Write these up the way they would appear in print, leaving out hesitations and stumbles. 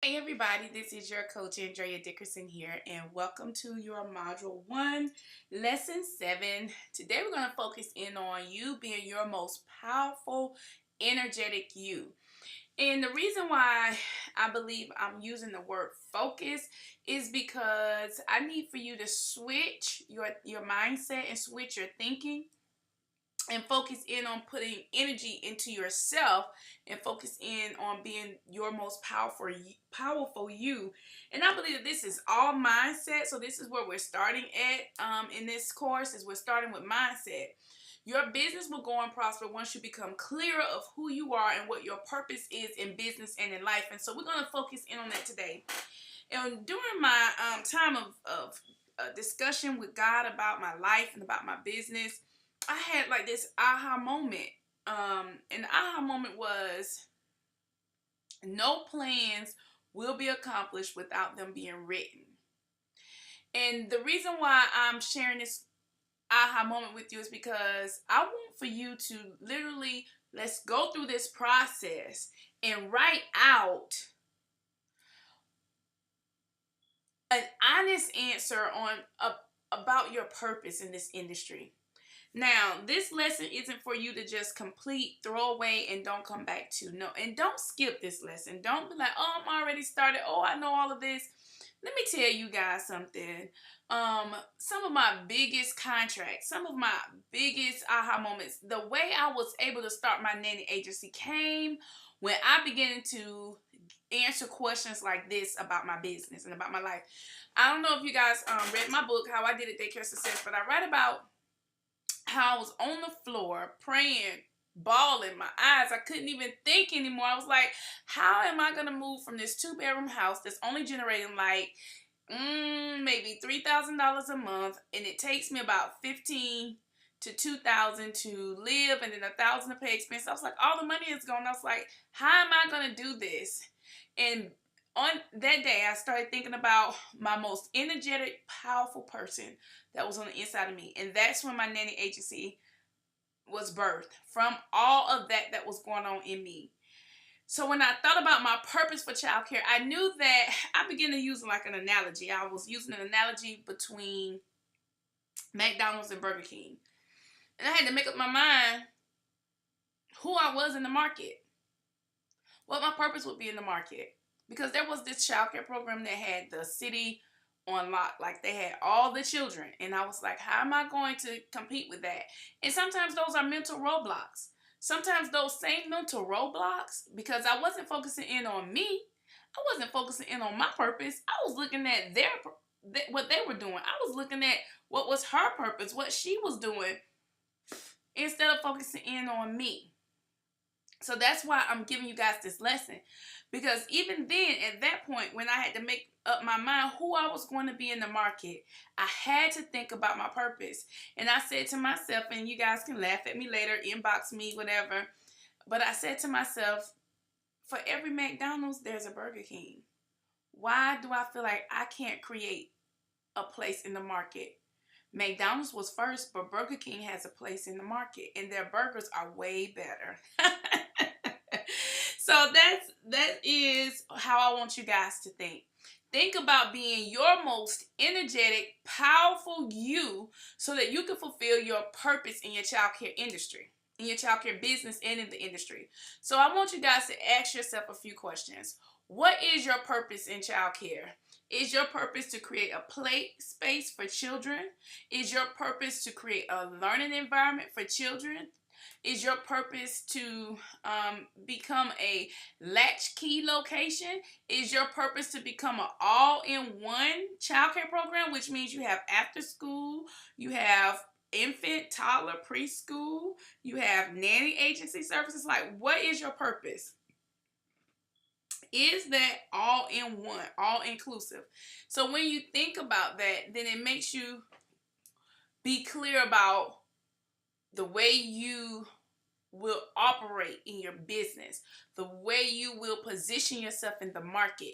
Hey everybody, this is your coach Andrea Dickerson here, and welcome to your Module 1, Lesson 7. Today we're going to focus in on you being your most powerful, energetic you. And the reason why I believe I'm using the word focus is because I need for you to switch your mindset and switch your thinking and focus in on putting energy into yourself and focus in on being your most powerful you. And I believe that this is all mindset. So this is where we're starting at in this course is we're starting with mindset. Your business will go and prosper once you become clearer of who you are and what your purpose is in business and in life. And so we're going to focus in on that today. And during my time of discussion with God about my life and about my business, I had like this aha moment. And the aha moment was no plans will be accomplished without them being written. And the reason why I'm sharing this aha moment with you is because I want for you to literally, let's go through this process and write out an honest answer on about your purpose in this industry. Now, this lesson isn't for you to just complete, throw away, and don't come back to. No, and don't skip this lesson. Don't be like, oh, I'm already started. Oh, I know all of this. Let me tell you guys something. Some of my biggest contracts, some of my biggest aha moments, the way I was able to start my nanny agency came when I began to answer questions like this about my business and about my life. I don't know if you guys read my book, How I Did It, Daycare Success, but I write about how I was on the floor praying, bawling my eyes. I couldn't even think anymore. I was like, how am I going to move from this 2-bedroom house that's only generating like maybe $3,000 a month, and it takes me about 15 to 2,000 to live, and then 1,000 to pay expenses. I was like, all the money is gone. I was like, how am I going to do this? And on that day, I started thinking about my most energetic, powerful person that was on the inside of me. And that's when my nanny agency was birthed, from all of that was going on in me. So when I thought about my purpose for childcare, I knew that I began to use like an analogy. I was using an analogy between McDonald's and Burger King. And I had to make up my mind who I was in the market, what my purpose would be in the market. Because there was this childcare program that had the city on lock. Like, they had all the children. And I was like, how am I going to compete with that? And sometimes those are mental roadblocks. Sometimes those same mental roadblocks, because I wasn't focusing in on me. I wasn't focusing in on my purpose. I was looking at what they were doing. I was looking at what was her purpose, what she was doing, instead of focusing in on me. So that's why I'm giving you guys this lesson. Because even then, at that point, when I had to make up my mind who I was going to be in the market, I had to think about my purpose. And I said to myself, and you guys can laugh at me later, inbox me, whatever. But I said to myself, for every McDonald's, there's a Burger King. Why do I feel like I can't create a place in the market? McDonald's was first, but Burger King has a place in the market, and their burgers are way better. So that is how I want you guys to think. Think about being your most energetic, powerful you, so that you can fulfill your purpose in your childcare industry, in your childcare business, and in the industry. So I want you guys to ask yourself a few questions. What is your purpose in childcare? Is your purpose to create a play space for children? Is your purpose to create a learning environment for children? Is your purpose to become a latchkey location? Is your purpose to become an all-in-one childcare program, which means you have after school, you have infant, toddler, preschool, you have nanny agency services? Like, what is your purpose? Is that all in one, all inclusive? So when you think about that, then it makes you be clear about the way you will operate in your business, the way you will position yourself in the market.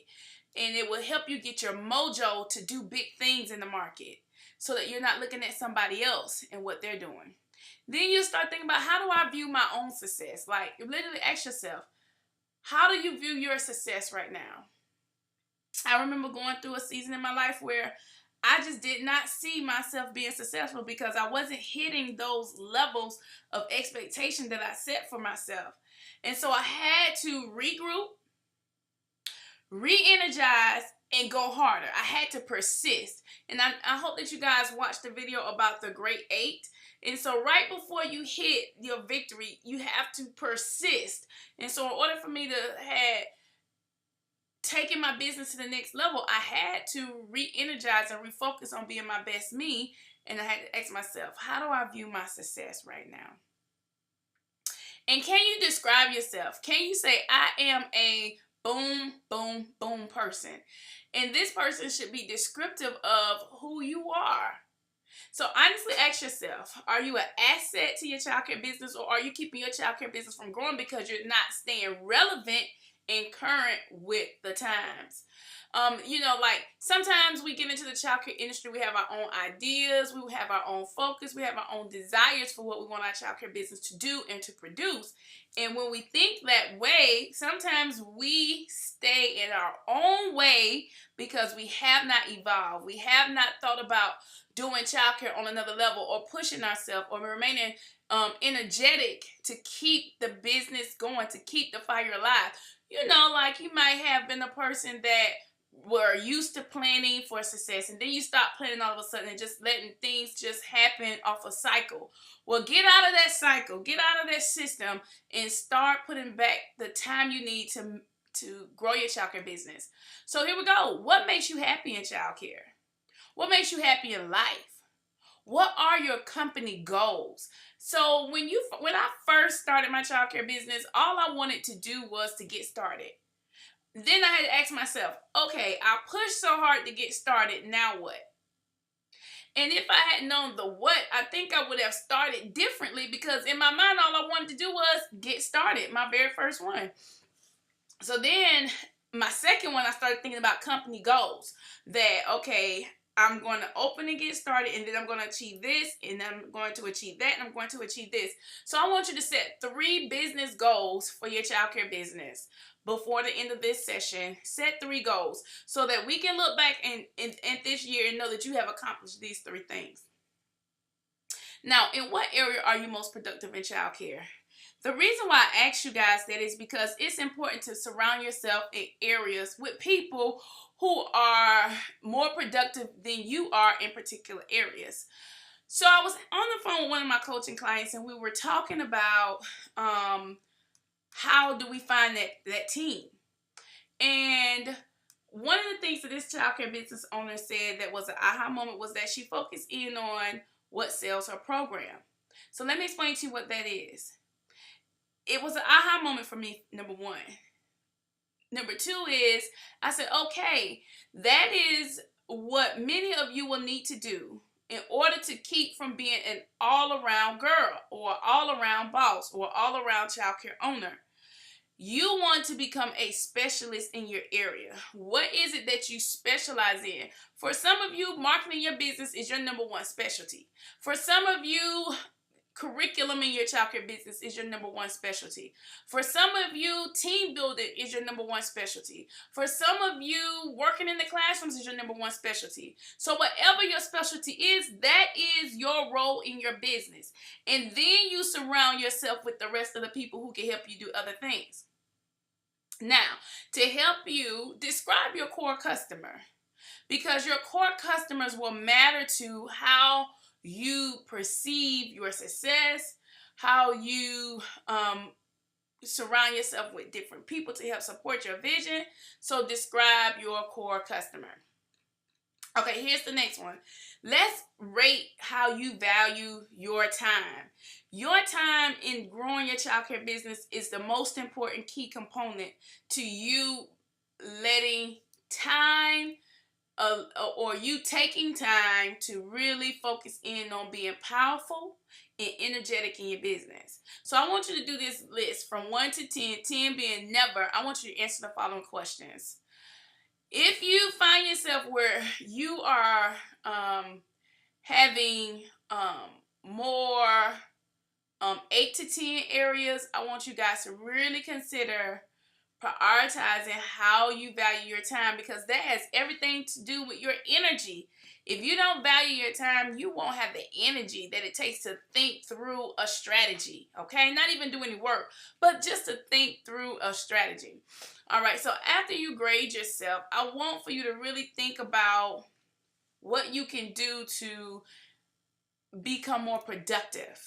And it will help you get your mojo to do big things in the market, so that you're not looking at somebody else and what they're doing. Then you start thinking about, how do I view my own success? Like, literally ask yourself, how do you view your success right now? I remember going through a season in my life where I just did not see myself being successful because I wasn't hitting those levels of expectation that I set for myself. And so I had to regroup, re-energize, and go harder. I had to persist. And I hope that you guys watched the video about the Great Eight. And so right before you hit your victory, you have to persist. And so in order for me to have taken my business to the next level, I had to re-energize and refocus on being my best me. And I had to ask myself, how do I view my success right now? And can you describe yourself? Can you say, I am a boom, boom, boom person? And this person should be descriptive of who you are. So honestly ask yourself, are you an asset to your childcare business, or are you keeping your childcare business from growing because you're not staying relevant and current with the times? Like sometimes we get into the childcare industry, we have our own ideas, we have our own focus, we have our own desires for what we want our childcare business to do and to produce. And when we think that way, sometimes we stay in our own way because we have not evolved. We have not thought about doing childcare on another level, or pushing ourselves, or remaining energetic to keep the business going, to keep the fire alive. Like you might have been a person that were used to planning for success, and then you stop planning all of a sudden and just letting things just happen off a cycle. Well, get out of that cycle, get out of that system, and start putting back the time you need to grow your childcare business. So here we go. What makes you happy in childcare? What makes you happy in life? What are your company goals? So when I first started my childcare business, all I wanted to do was to get started. Then I had to ask myself, okay, I pushed so hard to get started, now what? And if I had known the what, I think I would have started differently, because in my mind, all I wanted to do was get started, my very first one. So then my second one, I started thinking about company goals. That, okay, I'm going to open and get started, and then I'm going to achieve this, and then I'm going to achieve that, and I'm going to achieve this. So I want you to set 3 business goals for your childcare business. Before the end of this session, set 3 goals so that we can look back at this year and know that you have accomplished these 3 things. Now, in what area are you most productive in childcare? The reason why I ask you guys that is because it's important to surround yourself in areas with people who are more productive than you are in particular areas. So I was on the phone with one of my coaching clients, and we were talking about how do we find that team? And one of the things that this childcare business owner said that was an aha moment was that she focused in on what sells her program. So let me explain to you what that is. It was an aha moment for me, number 1. Number 2 is, I said, okay, that is what many of you will need to do in order to keep from being an all-around girl, or all-around boss, or all-around childcare owner. You want to become a specialist in your area. What is it that you specialize in? For some of you, marketing your business is your number 1 specialty. For some of you, curriculum in your childcare business is your number 1 specialty. For some of you, team building is your number 1 specialty. For some of you, working in the classrooms is your number 1 specialty. So whatever your specialty is, that is your role in your business. And then you surround yourself with the rest of the people who can help you do other things. Now, to help you, describe your core customer, because your core customers will matter to how you perceive your success, how you surround yourself with different people to help support your vision. So describe your core customer. Okay, here's the next one. Let's rate how you value your time. Your time in growing your childcare business is the most important key component to you letting time or you taking time to really focus in on being powerful and energetic in your business. So I want you to do this list from 1 to 10, 10 being never. I want you to answer the following questions. If you find yourself where you are having more 8 to 10 areas, I want you guys to really consider prioritizing how you value your time, because that has everything to do with your energy. If you don't value your time, you won't have the energy that it takes to think through a strategy, okay? Not even do any work, but just to think through a strategy. All right, so after you grade yourself, I want for you to really think about what you can do to become more productive.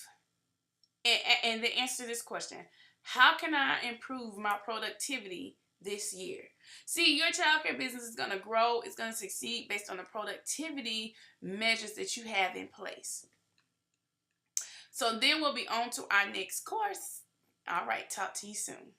And the answer to this question, how can I improve my productivity this year? See, your childcare business is going to grow. It's going to succeed based on the productivity measures that you have in place. So then we'll be on to our next course. All right, talk to you soon.